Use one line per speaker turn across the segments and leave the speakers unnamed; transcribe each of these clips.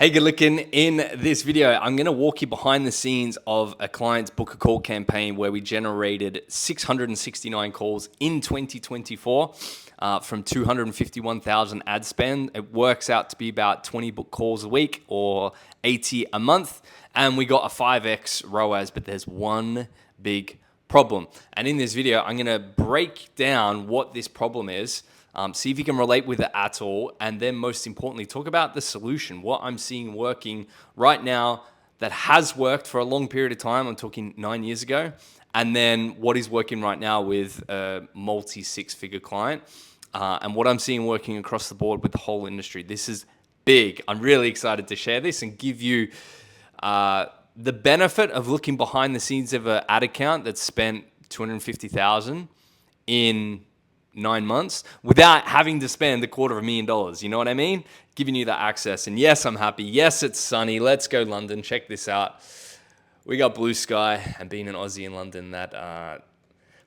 Hey, good looking. In this video, I'm going to walk you behind the scenes of a client's book a call campaign where we generated 669 calls in 2024 from 251,000 ad spend. It works out to be about 20 book calls a week or 80 a month. And we got a 5x ROAS, but there's one big problem. And in this video, I'm going to break down what this problem is. See if you can relate with it at all. And then most importantly, talk about the solution, what I'm seeing working right now that has worked for a long period of time. I'm talking 9 years ago. And then what is working right now with a multi-six-figure client. And what I'm seeing working across the board with the whole industry. This is big. I'm really excited to share this and give you the benefit of looking behind the scenes of an ad account that's spent $250,000 in 9 months without having to spend $250,000. You know what I mean? Giving you that access. And yes, I'm happy. Yes, it's sunny. Let's go London. Check this out. We got blue sky, and being an Aussie in London, that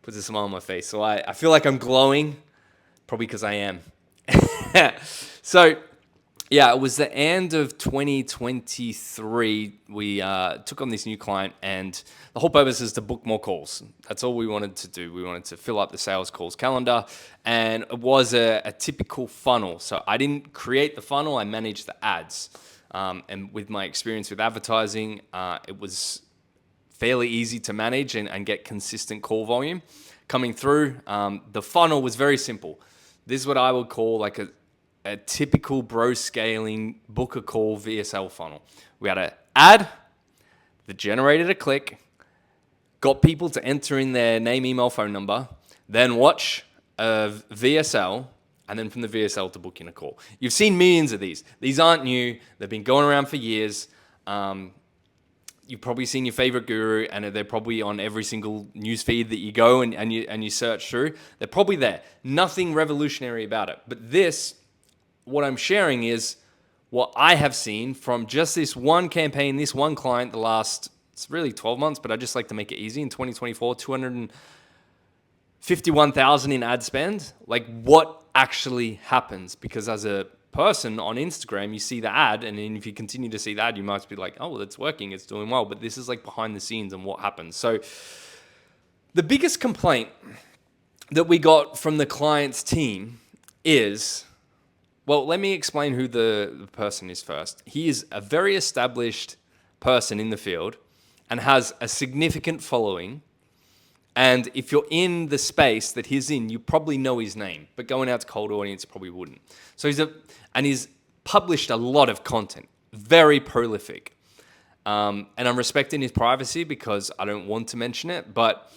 puts a smile on my face. So I feel like I'm glowing, probably because I am. So yeah, it was the end of 2023. We took on this new client, and the whole purpose is to book more calls. That's all we wanted to do. We wanted to fill up the sales calls calendar, and it was a typical funnel. So I didn't create the funnel. I managed the ads. And with my experience with advertising, it was fairly easy to manage and get consistent call volume coming through. The funnel was very simple. This is what I would call like a typical bro scaling book a call VSL funnel. We had an ad that generated a click, got people to enter in their name, email, phone number, then watch a VSL, and then from the VSL to book in a call. You've seen millions of these. These aren't new. They've been going around for years. You've probably seen your favorite guru, and they're probably on every single news feed that you go and you search through. They're probably there. Nothing revolutionary about it. But this, what I'm sharing is what I have seen from just this one campaign, this one client, the last, it's really 12 months, but I just like to make it easy. In 2024, 251,000 in ad spend. Like, what actually happens? Because as a person on Instagram, you see the ad, and then if you continue to see the ad, you might be like, oh, well, it's working, it's doing well. But this is like behind the scenes and what happens. So the biggest complaint that we got from the client's team is, well, let me explain who the person is first. He is a very established person in the field and has a significant following. And if you're in the space that he's in, you probably know his name, but going out to cold audience, probably wouldn't. So he's published a lot of content, very prolific. And I'm respecting his privacy because I don't want to mention it, but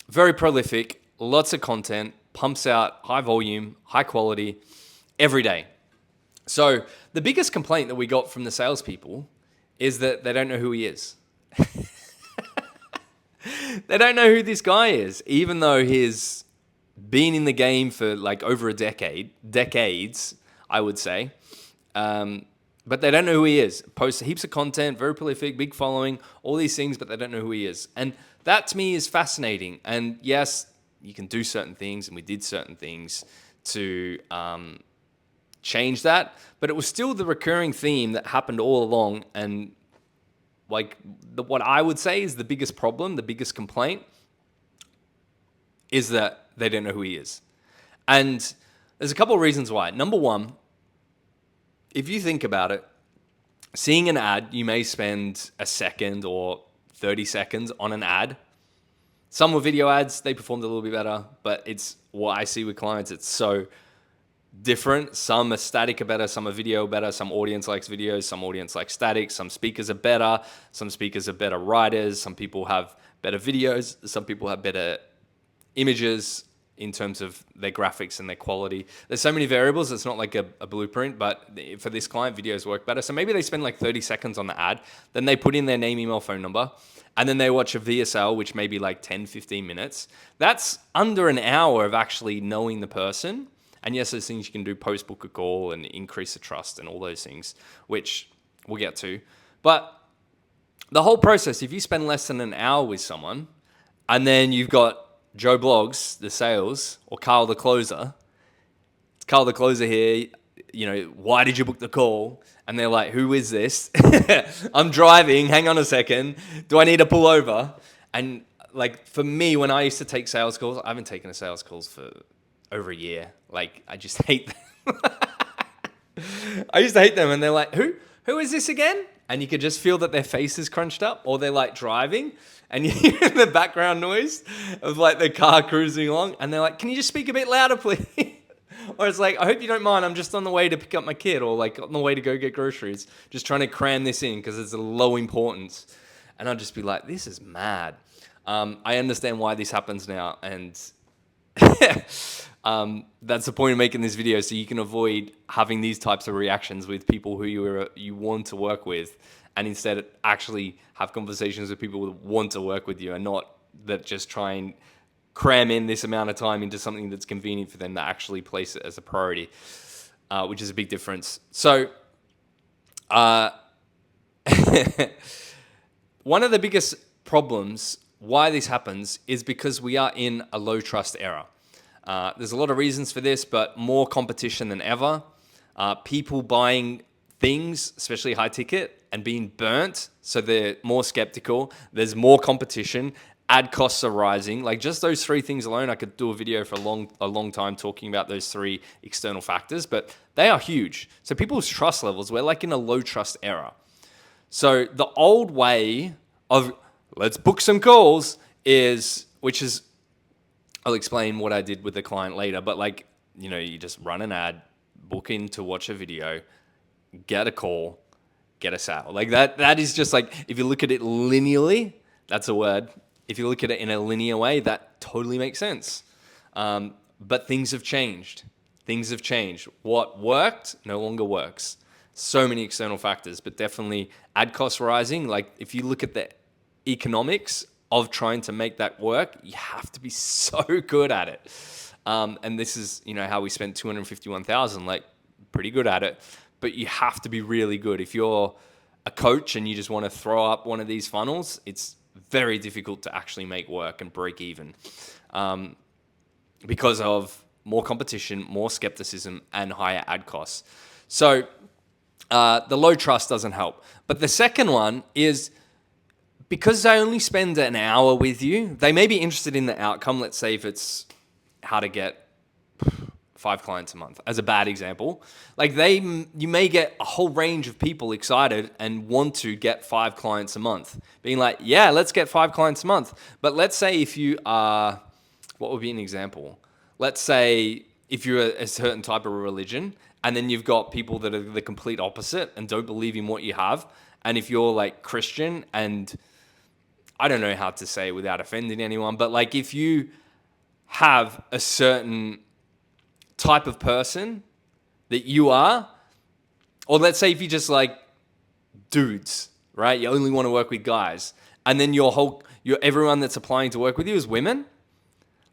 very prolific, lots of content, pumps out high volume, high quality, every day. So the biggest complaint that we got from the salespeople is that they don't know who he is. They don't know who this guy is, even though he's been in the game for like over a decades, I would say. But they don't know who he is. Posts heaps of content, very prolific, big following, all these things, but they don't know who he is. And that to me is fascinating. And yes, you can do certain things, and we did certain things to change that, but it was still the recurring theme that happened all along. And like what I would say is the biggest problem, the biggest complaint is that they don't know who he is. And there's a couple of reasons why. Number one, if you think about it, seeing an ad, you may spend a second or 30 seconds on an ad. Some were video ads, they performed a little bit better, but it's what I see with clients. It's so different. Some are static are better, some are video better, some audience likes videos, some audience likes static, some speakers are better, some speakers are better writers, some people have better videos, some people have better images in terms of their graphics and their quality. There's so many variables, it's not like a blueprint, but for this client, videos work better. So maybe they spend like 30 seconds on the ad, then they put in their name, email, phone number, and then they watch a VSL, which may be like 10, 15 minutes. That's under an hour of actually knowing the person. And yes, there's things you can do post book a call and increase the trust and all those things, which we'll get to. But the whole process, if you spend less than an hour with someone, and then you've got Joe Blogs, the sales, or Carl the closer. It's Carl the closer here. why did you book the call? And they're like, who is this? I'm driving. Hang on a second. Do I need to pull over? And like for me, when I used to take sales calls, I haven't taken a sales calls for over a year. Like I just hate them. I used to hate them. And they're like, who is this again? And you could just feel that their face is crunched up, or they're like driving and you hear the background noise of like the car cruising along. And they're like, can you just speak a bit louder, please? Or it's like, I hope you don't mind. I'm just on the way to pick up my kid, or like on the way to go get groceries. Just trying to cram this in because it's a low importance. And I'll just be like, this is mad. I understand why this happens now. And that's the point of making this video, so you can avoid having these types of reactions with people who you want to work with, and instead actually have conversations with people who want to work with you, and not that just try and cram in this amount of time into something that's convenient for them, that actually place it as a priority, which is a big difference. So one of the biggest problems why this happens is because we are in a low trust era. There's a lot of reasons for this, but more competition than ever. People buying things, especially high ticket, and being burnt, so they're more skeptical. There's more competition. Ad costs are rising. Like just those three things alone, I could do a video for a long time talking about those three external factors, but they are huge. So people's trust levels, we're like in a low trust era. So the old way of let's book some calls which is, I'll explain what I did with the client later, but like, you just run an ad, book in to watch a video, get a call, get a sale. Like that is just like, if you look at it linearly, that's a word. If you look at it in a linear way, that totally makes sense. But things have changed. Things have changed. What worked no longer works. So many external factors, but definitely ad costs rising. Like if you look at the economics of trying to make that work, you have to be so good at it. And this is, how we spent $251,000, like pretty good at it, but you have to be really good. If you're a coach and you just want to throw up one of these funnels, it's very difficult to actually make work and break even, because of more competition, more skepticism, and higher ad costs. So the low trust doesn't help. But the second one is, because they only spend an hour with you, they may be interested in the outcome. Let's say if it's how to get 5 clients a month, as a bad example. Like you may get a whole range of people excited and want to get 5 clients a month, being like, yeah, let's get 5 clients a month. But let's say if you are, what would be an example? Let's say if you're a certain type of religion, and then you've got people that are the complete opposite and don't believe in what you have. And if you're like Christian, and I don't know how to say it without offending anyone, but like if you have a certain type of person that you are, or let's say if you just like dudes, right? You only want to work with guys, and then everyone that's applying to work with you is women.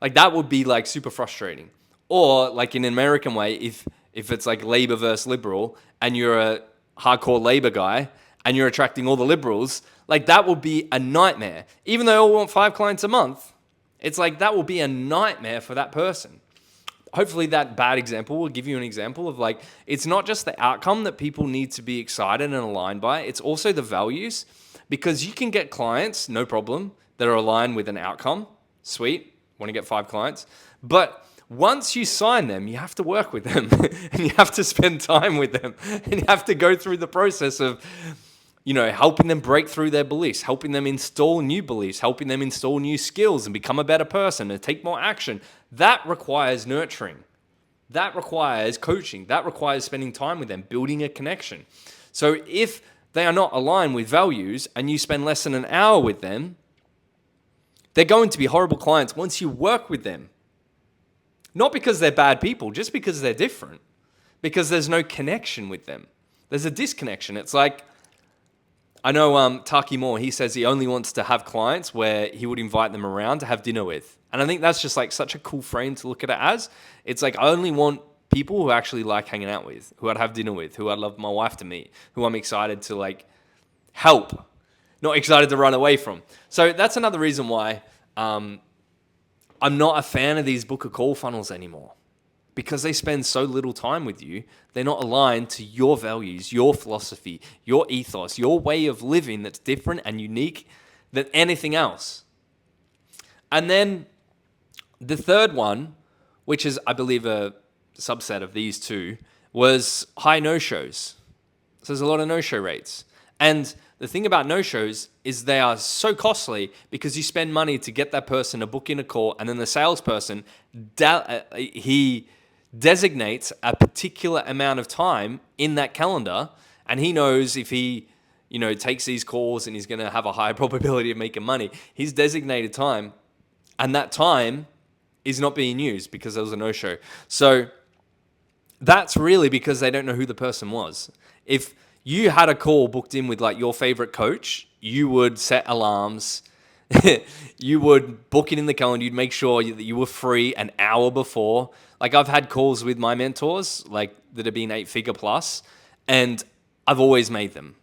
Like that would be like super frustrating. Or like in an American way, if it's like labor versus liberal, and you're a hardcore labor guy and you're attracting all the liberals, like that would be a nightmare. Even though they all want 5 clients a month, it's like that will be a nightmare for that person. Hopefully that bad example will give you an example of like, it's not just the outcome that people need to be excited and aligned by, it's also the values, because you can get clients, no problem, that are aligned with an outcome. Sweet, want to get 5 clients. But once you sign them, you have to work with them and you have to spend time with them, and you have to go through the process of, helping them break through their beliefs, helping them install new beliefs, helping them install new skills and become a better person and take more action. That requires nurturing. That requires coaching. That requires spending time with them, building a connection. So if they are not aligned with values and you spend less than an hour with them, they're going to be horrible clients once you work with them. Not because they're bad people, just because they're different. Because there's no connection with them. There's a disconnection. It's like, I know Taki Moore, he says he only wants to have clients where he would invite them around to have dinner with. And I think that's just like such a cool frame to look at it as. It's like, I only want people who I actually like hanging out with, who I'd have dinner with, who I'd love my wife to meet, who I'm excited to like help, not excited to run away from. So that's another reason why I'm not a fan of these book a call funnels anymore. because they spend so little time with you, they're not aligned to your values, your philosophy, your ethos, your way of living that's different and unique than anything else. And then the third one, which is, I believe, a subset of these two, was high no-shows. So there's a lot of no-show rates. And the thing about no-shows is they are so costly because you spend money to get that person to book in a call, and then the salesperson, he designates a particular amount of time in that calendar, and he knows if he takes these calls and he's going to have a higher probability of making money. His designated time, and that time is not being used because there was a no-show. So that's really because they don't know who the person was. If you had a call booked in with like your favorite coach, you would set alarms. You would book it in the calendar. You'd make sure that you were free an hour before. Like I've had calls with my mentors, like that have been 8-figure plus, and I've always made them.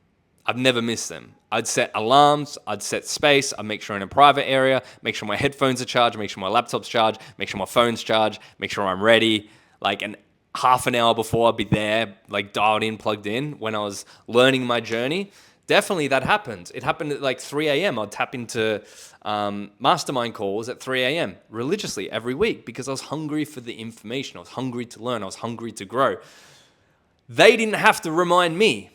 I've never missed them. I'd set alarms, I'd set space, I'd make sure I'm in a private area, make sure my headphones are charged, make sure my laptop's charged, make sure my phone's charged, make sure I'm ready. Like half an hour before I'd be there, like dialed in, plugged in when I was learning my journey. Definitely that happened. It happened at like 3 a.m. I'd tap into mastermind calls at 3 a.m. religiously every week because I was hungry for the information. I was hungry to learn. I was hungry to grow. They didn't have to remind me.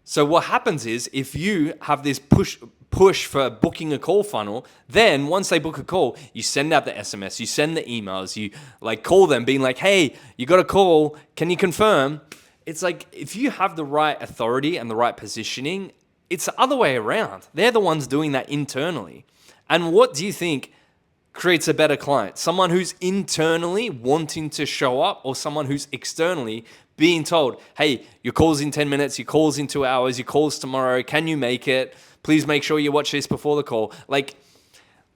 So what happens is if you have this push for booking a call funnel, then once they book a call, you send out the SMS, you send the emails, you like call them being like, hey, you got a call, can you confirm? It's like if you have the right authority and the right positioning, it's the other way around. They're the ones doing that internally. And what do you think creates a better client? Someone who's internally wanting to show up, or someone who's externally being told, hey, your call's in 10 minutes, your call's in 2 hours, your call's tomorrow, can you make it? Please make sure you watch this before the call. Like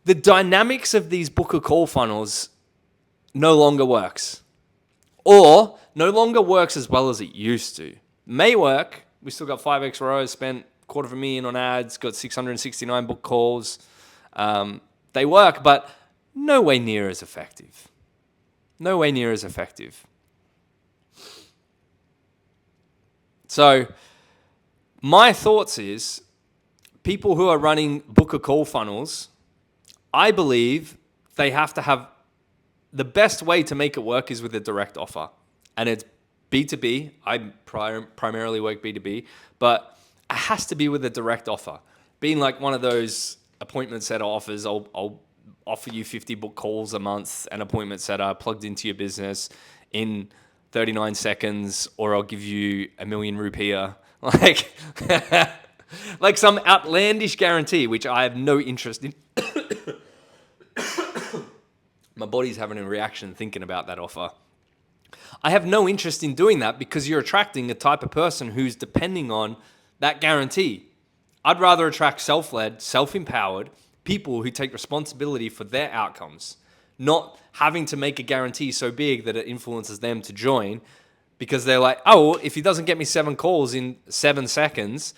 the dynamics of these book a call funnels no longer works, or no longer works as well as it used to. May work. We still got 5x ROAS, spent $250,000 on ads, got 669 book calls. They work, but no way near as effective. No way near as effective. So my thoughts is people who are running book a call funnels, I believe they have to have the best way to make it work is with a direct offer. And it's B2B. I primarily work B2B, but it has to be with a direct offer. Being like one of those appointment setter offers, I'll offer you 50 book calls a month, an appointment setter plugged into your business in 39 seconds, or I'll give you $1 million rupiah. Like some outlandish guarantee, which I have no interest in. My body's having a reaction thinking about that offer. I have no interest in doing that because you're attracting a type of person who's depending on that guarantee. I'd rather attract self-led, self-empowered people who take responsibility for their outcomes, not having to make a guarantee so big that it influences them to join because they're like, oh, if he doesn't get me 7 calls in 7 seconds,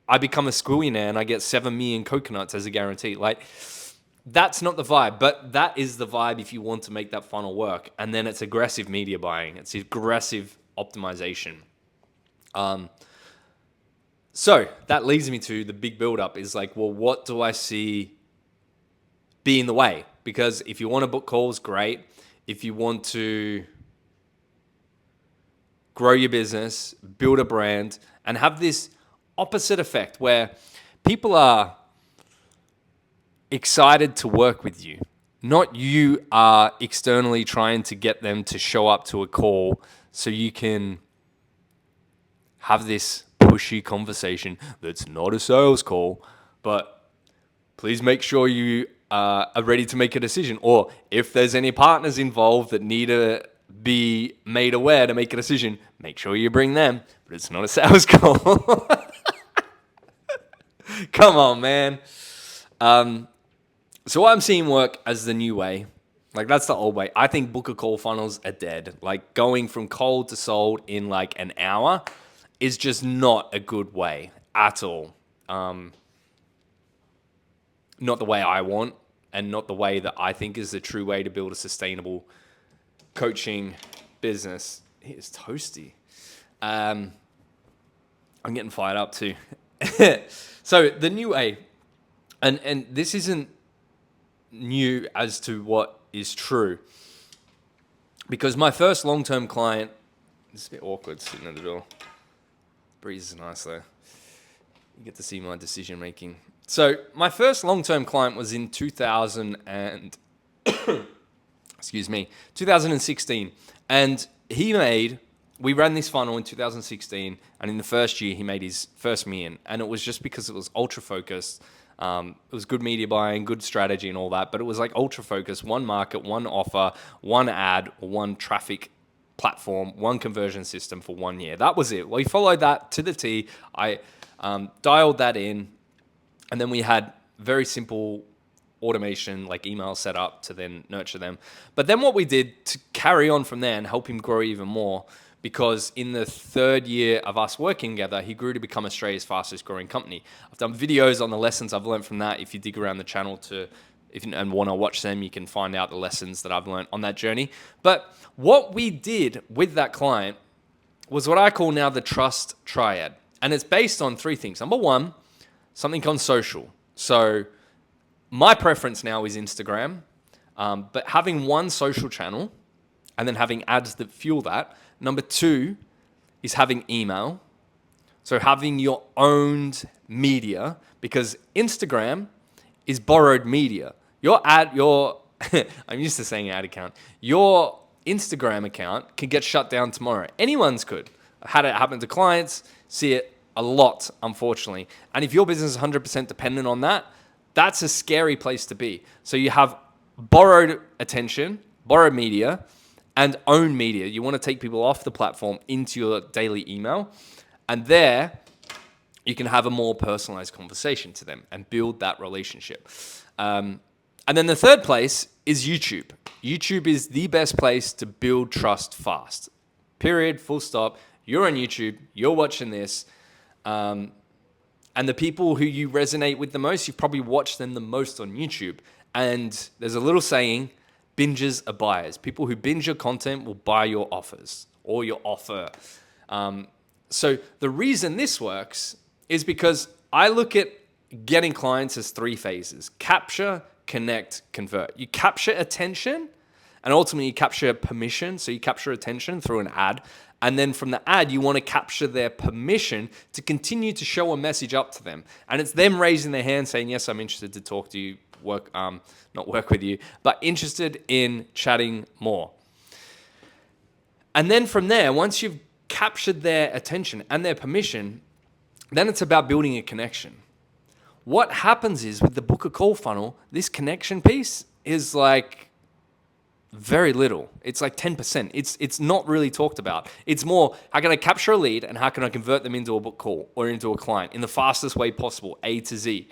I become a squillionaire and I get 7 million coconuts as a guarantee. Like, that's not the vibe, but that is the vibe if you want to make that funnel work. And then it's aggressive media buying. It's aggressive optimization. So that leads me to the big build-up is like, well, what do I see be in the way? Because if you want to book calls, great. If you want to grow your business, build a brand, and have this opposite effect where people are excited to work with you, not you are externally trying to get them to show up to a call so you can have this pushy conversation that's not a sales call, but please make sure you are ready to make a decision. Or if there's any partners involved that need to be made aware to make a decision, make sure you bring them, but it's not a sales call. Come on, man. So what I'm seeing work as the new way, like that's the old way. I think book a call funnels are dead. Like going from cold to sold in like an hour is just not a good way at all. Not the way I want, and not the way that I think is the true way to build a sustainable coaching business. It is toasty. I'm getting fired up too. So the new way, and this isn't new as to what is true, because my first long-term client, it's a bit awkward sitting at the door. Breeze is nice though. You get to see my decision making. So my first long-term client was in 2016, and we ran this funnel in 2016, and in the first year he made his first million, and it was just because it was ultra focused. It was good media buying, good strategy and all that, but it was like ultra focused, one market, one offer, one ad, one traffic platform, one conversion system for 1 year. That was it. We followed that to the T. I dialed that in, and then we had very simple automation like email set up to then nurture them. But then what we did to carry on from there and help him grow even more, because in the third year of us working together, he grew to become Australia's fastest growing company. I've done videos on the lessons I've learned from that. If you dig around the channel and want to watch them, you can find out the lessons that I've learned on that journey. But what we did with that client was what I call now the trust triad. And it's based on 3 things. Number 1, something on social. So my preference now is Instagram, but having one social channel and then having ads that fuel that. Number 2 is having email. So having your owned media, because Instagram is borrowed media. I'm used to saying ad account. Your Instagram account can get shut down tomorrow. Anyone's could. I've had it happen to clients, see it a lot, unfortunately. And if your business is 100% dependent on that, that's a scary place to be. So you have borrowed attention, borrowed media, and own media. You want to take people off the platform into your daily email. And there, you can have a more personalized conversation to them and build that relationship. And then the third place is YouTube. YouTube is the best place to build trust fast. Period, full stop. You're on YouTube, you're watching this, and the people who you resonate with the most, you've probably watched them the most on YouTube. And there's a little saying, bingers are buyers. People who binge your content will buy your offers or your offer. So the reason this works is because I look at getting clients as 3 phases: capture, connect, convert. You capture attention, and ultimately you capture permission. So you capture attention through an ad. And then from the ad, you want to capture their permission to continue to show a message up to them. And it's them raising their hand saying, yes, I'm interested to talk to you, not work with you, but interested in chatting more. And then from there, once you've captured their attention and their permission, then it's about building a connection. What happens is with the book a call funnel, this connection piece is like very little. It's like 10%. It's not really talked about. It's more, how can I capture a lead and how can I convert them into a book call or into a client in the fastest way possible, A to Z.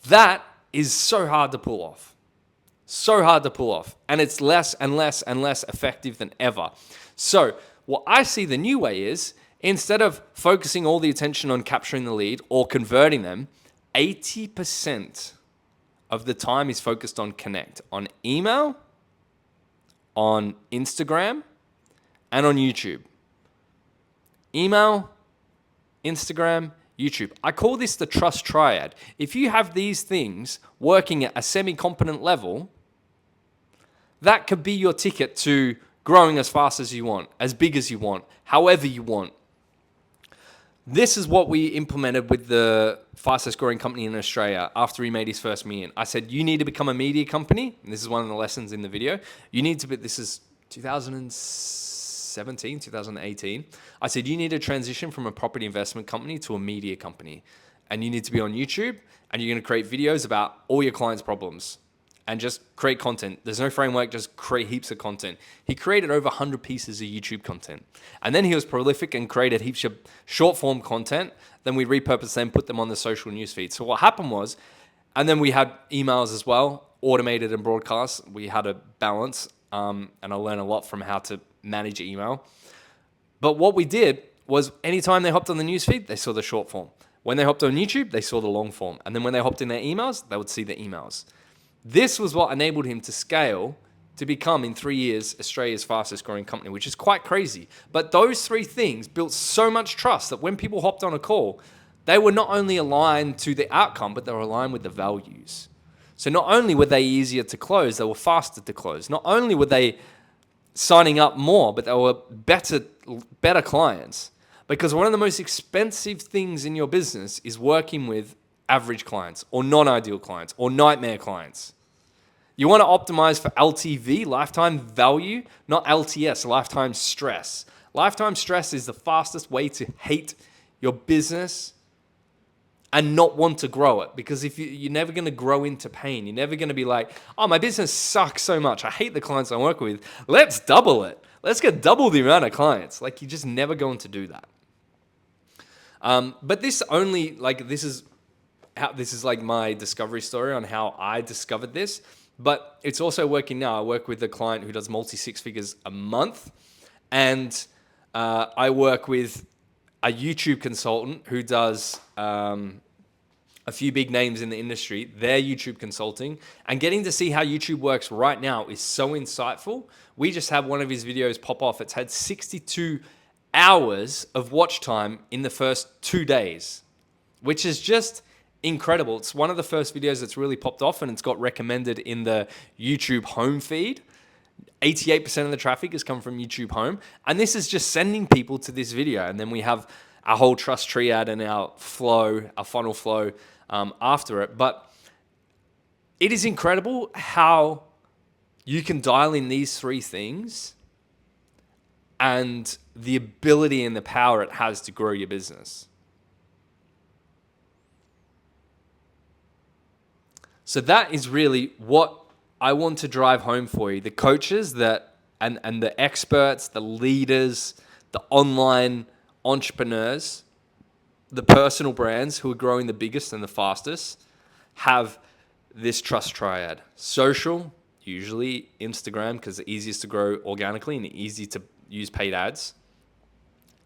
That is so hard to pull off. So hard to pull off. And it's less and less and less effective than ever. So what I see the new way is, instead of focusing all the attention on capturing the lead or converting them, 80% of the time is focused on connect, on email, on Instagram, and on YouTube. Email, Instagram, YouTube. I call this the trust triad. If you have these things working at a semi-competent level, that could be your ticket to growing as fast as you want, as big as you want, however you want. This is what we implemented with the fastest growing company in Australia after he made his first million. I said, you need to become a media company. And this is one of the lessons in the video. You need to be, this is 2017, 2018. I said, you need to transition from a property investment company to a media company. And you need to be on YouTube, and you're going to create videos about all your clients' problems and just create content. There's no framework, just create heaps of content. He created over 100 pieces of YouTube content. And then he was prolific and created heaps of short form content. Then we repurposed them, put them on the social newsfeed. So what happened was, and then we had emails as well, automated and broadcast. We had a balance, and I learned a lot from how to manage email. But what we did was, anytime they hopped on the newsfeed, they saw the short form. When they hopped on YouTube, they saw the long form. And then when they hopped in their emails, they would see the emails. This was what enabled him to scale to become, in 3 years, Australia's fastest growing company, which is quite crazy. But those three things built so much trust that when people hopped on a call, they were not only aligned to the outcome, but they were aligned with the values. So not only were they easier to close, they were faster to close. Not only were they signing up more, but they were better clients. Because one of the most expensive things in your business is working with average clients or non-ideal clients or nightmare clients. You want to optimize for LTV, lifetime value, not LTS, lifetime stress. Lifetime stress is the fastest way to hate your business and not want to grow it, because if you're never going to grow into pain. You're never going to be like, oh, my business sucks so much. I hate the clients I work with. Let's double it. Let's get double the amount of clients. Like, you're just never going to do that. But this only, like, this is like my discovery story on how I discovered this, but it's also working now. I work with a client who does multi-six figures a month, and I work with a YouTube consultant who does a few big names in the industry, their YouTube consulting, and getting to see how YouTube works right now is so insightful. We just had one of his videos pop off. It's had 62 hours of watch time in the first 2 days, which is just incredible. It's one of the first videos that's really popped off, and it's got recommended in the YouTube home feed. 88% of the traffic has come from YouTube home. And this is just sending people to this video. And then we have our whole trust triad and our flow, our funnel flow after it. But it is incredible how you can dial in these three things and the ability and the power it has to grow your business. So that is really what I want to drive home for you. The coaches that and the experts, the leaders, the online entrepreneurs, the personal brands who are growing the biggest and the fastest have this trust triad. Social, usually Instagram, because it's easiest to grow organically and easy to use paid ads.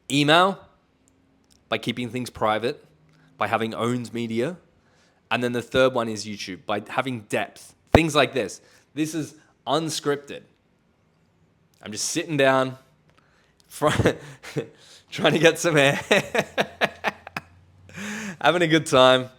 Email, by keeping things private, by having owned media. And then the third one is YouTube, by having depth. Things like this. This is unscripted. I'm just sitting down, trying to get some air, having a good time.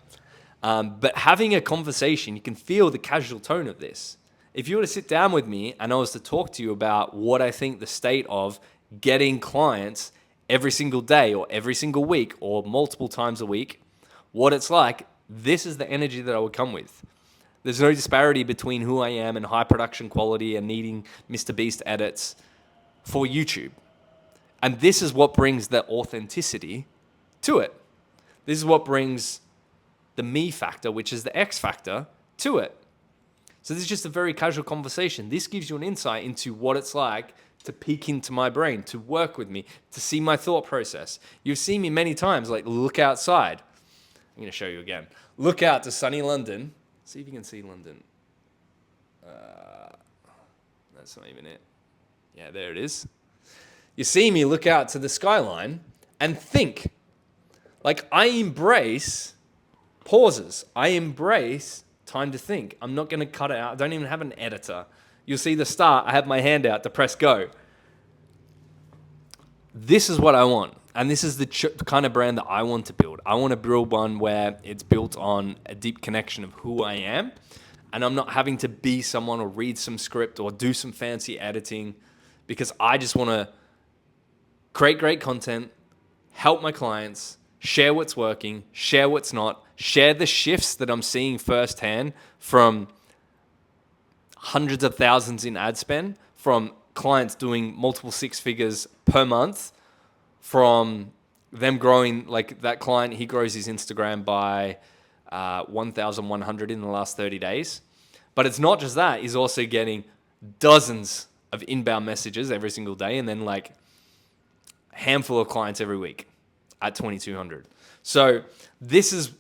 But having a conversation, you can feel the casual tone of this. If you were to sit down with me and I was to talk to you about what I think the state of getting clients every single day or every single week or multiple times a week, what it's like, this is the energy that I would come with. There's no disparity between who I am and high production quality and needing Mr. Beast edits for YouTube. And this is what brings the authenticity to it. This is what brings the me factor, which is the X factor, to it. So this is just a very casual conversation. This gives you an insight into what it's like to peek into my brain, to work with me, to see my thought process. You've seen me many times, like, look outside. I'm going to show you again. Look out to sunny London. See if you can see London. That's not even it. Yeah, there it is. You see me look out to the skyline and think. Like, I embrace pauses. I embrace time to think. I'm not going to cut it out. I don't even have an editor. You'll see the start. I have my hand out to press go. This is what I want. And this is the kind of brand that I want to build. I want to build one where it's built on a deep connection of who I am. And I'm not having to be someone or read some script or do some fancy editing, because I just want to create great content, help my clients, share what's working, share what's not, share the shifts that I'm seeing firsthand from hundreds of thousands in ad spend, from clients doing multiple six figures per month, from them growing, like that client, he grows his Instagram by 1,100 in the last 30 days. But it's not just that. He's also getting dozens of inbound messages every single day, and then like a handful of clients every week at 2,200. So this is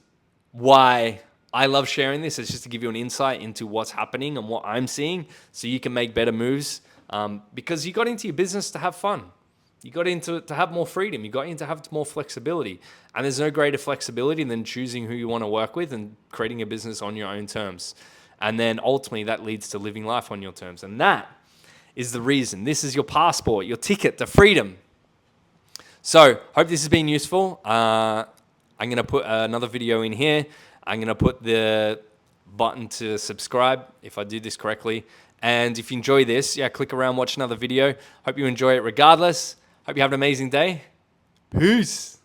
why I love sharing this. It's just to give you an insight into what's happening and what I'm seeing, so you can make better moves, because you got into your business to have fun. You got into it to have more freedom. You got into have more flexibility. And there's no greater flexibility than choosing who you want to work with and creating a business on your own terms. And then ultimately that leads to living life on your terms. And that is the reason. This is your passport, your ticket to freedom. So, hope this has been useful. I'm going to put another video in here. I'm going to put the button to subscribe if I do this correctly. And if you enjoy this, yeah, click around, watch another video. Hope you enjoy it regardless. Hope you have an amazing day. Peace.